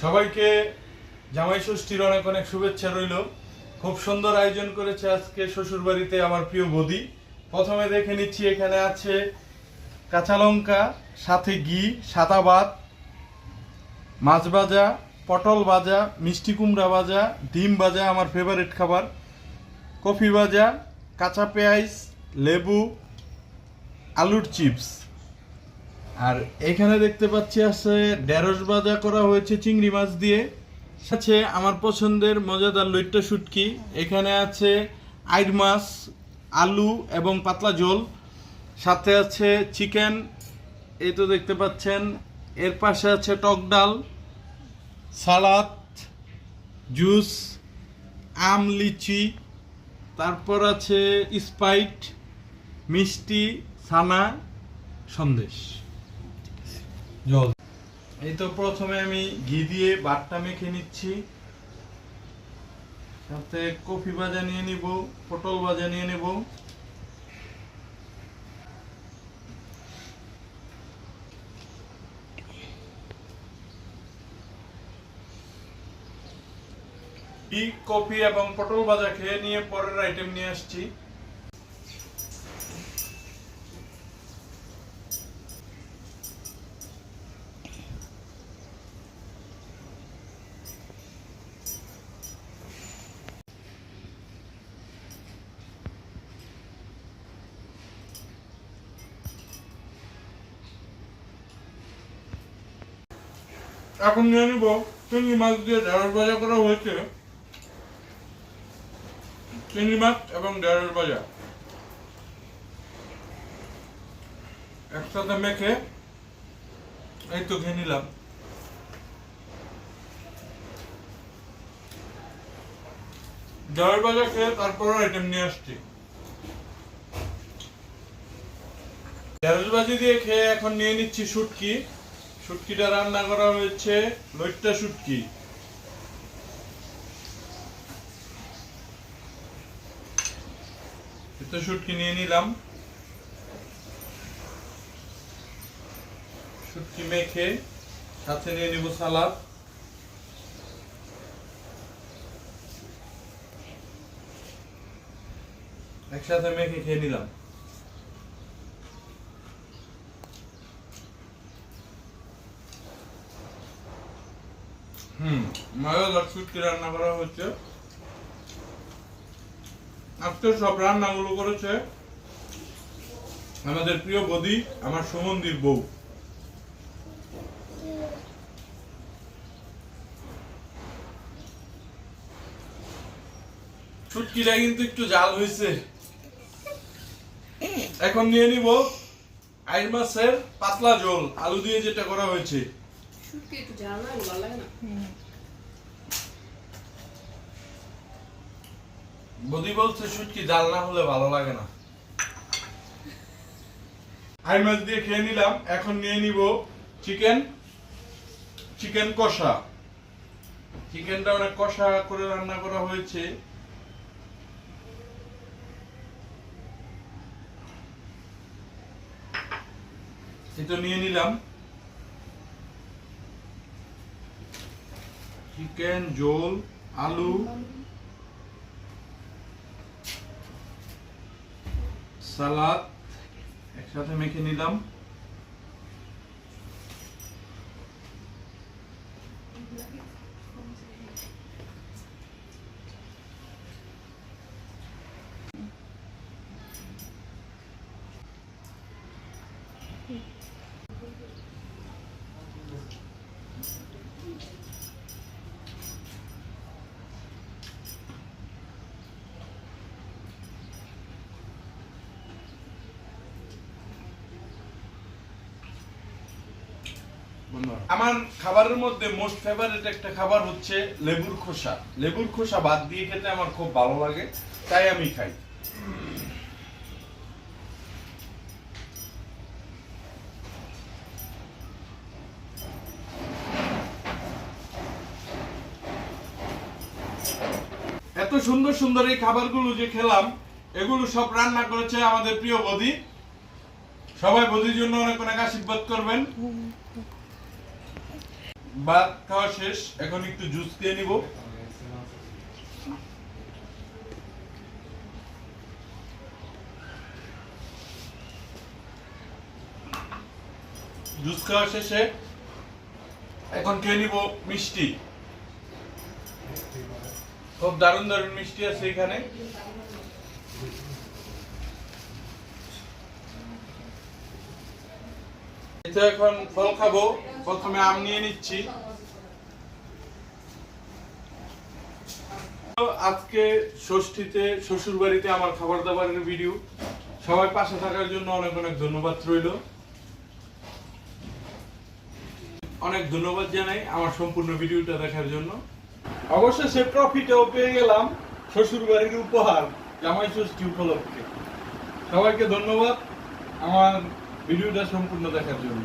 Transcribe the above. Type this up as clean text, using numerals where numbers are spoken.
সবাইকে জামাই ষষ্ঠীর অনেক অনেক শুভেচ্ছা রইল। খুব সুন্দর আয়োজন করেছে আজকে শ্বশুর বাড়িতে আমার প্রিয় বৌদি। প্রথমে দেখে নিচ্ছি এখানে আছে কাঁচা লঙ্কা, সাথে ঘি, সাদা ভাত, মাছ ভাজা, পটল ভাজা, মিষ্টি কুমড়া ভাজা, ডিম ভাজা আমার ফেভারিট খাবার, কফি ভাজা, কাঁচা পেঁয়াজ, লেবু, আলুর চিপস। আর এখানে দেখতে পাচ্ছি আছে ঢেঁড়স ভাজা করা হয়েছে চিংড়ি মাছ দিয়ে। আছে আমার পছন্দের মজাদার লইট্টা শুটকি। এখানে আছে আইড় মাছ, আলু এবং পাতলা ঝোল, সাথে আছে চিকেন, এই তো দেখতে পাচ্ছেন। এর পাশে আছে টক ডাল, সালাদ, জুস, আম, লিচি, তারপর আছে স্প্রাইট, মিষ্টি, ছানা, সন্দেশ, জল। এই তো প্রথমে আমি ঘি দিয়ে ভাতটা মেখে নিচ্ছি, সাথে কফি ভাজা নিয়ে নিব, পটল ভাজা নিয়ে নেব। কফি এবং পটল ভাজা খেয়ে নিয়ে পরের আইটেম নিয়ে আসছি। এখন নিয়ে নিব চিংড়ি মাছ দিয়ে ঢেঁড়স ভাজা করা হয়েছে। চিংড়ি মাছ এবং ঢেঁড়স ভাজা একসাথে মেখে এই তো খেয়ে নিলাম। ঢেঁড়স ভাজা খেয়ে তারপর আইটেম নিয়ে আসছি। ঢেঁড়স ভাজি দিয়ে খেয়ে এখন নিয়ে নিচ্ছি শুটকি। শুটকিটা রান্না করা হয়েছে লইট্টা শুটকি। এটা শুটকি নিয়ে নিলাম। শুটকি মেখে সাথে নিয়ে নিব সালাদ, একসাথে মেখে খেয়ে নিলাম। মজাদার শুটকি রান্না করা হচ্ছে। আজকে সব রান্নাগুলো করেছে আমাদের প্রিয় বৌদি, আমার সুমন্দির বউ। শুটকিটা কিন্তু একটু জাল হয়েছে। এখন নিয়ে নিব আইড় মাছের পাতলা ঝোল, আলু দিয়ে যেটা করা হয়েছে। শুটকি একটু জাল না ভালো লাগে না। বৌদি বলছে শুটকি জাল না হলে ভালো লাগে না। আইড় মাছ দিয়ে খেয়ে নিলাম। এখন নিয়ে নিব চিকেন কষা। চিকেনটা অনেক কষা করে রান্না করা হয়েছে। এটা নিয়ে নিলাম। চিকেন ঝোল, আলু, সালাদ একসাথে মেখে নিলাম। আমার খাবারের মধ্যে মোস্ট ফেভারিট একটা খাবার হচ্ছে লেবুর খোসা। লেবুর খোসা ভাত দিয়ে খেতে আমার খুব ভালো লাগে, তাই আমি খাই। এত সুন্দর সুন্দর এই খাবারগুলো যে খেলাম, এগুলো সব রান্না করেছে আমাদের প্রিয় বৌদি। সবাই বৌদির জন্য অনেক অনেক আশীর্বাদ করবেন। ভাত খাওয়া শেষ, এখন একটু জুস খেয়ে নিব। জুস খাওয়া শেষে এখন খেয়ে নিব মিষ্টি। খুব দারুণ দারুণ মিষ্টি আছে এখানে। তো এখন ফল খাবো। প্রথমে আম নিয়ে নিচ্ছি। আজকে ষষ্ঠীতে শ্বশুর বাড়িতে আমার খাবার দাবারের ভিডিও। সবাই পাশে থাকার জন্য অনেক অনেক ধন্যবাদ রইল। অনেক ধন্যবাদ জানাই আমার সম্পূর্ণ ভিডিওটা দেখার জন্য। অবশেষে ট্রফিটাও পেয়ে গেলাম শ্বশুর বাড়ির উপহার জামাই ষষ্ঠী উপলক্ষে। সবাইকে ধন্যবাদ আমার ভিডিওটা সম্পূর্ণ দেখার জন্য।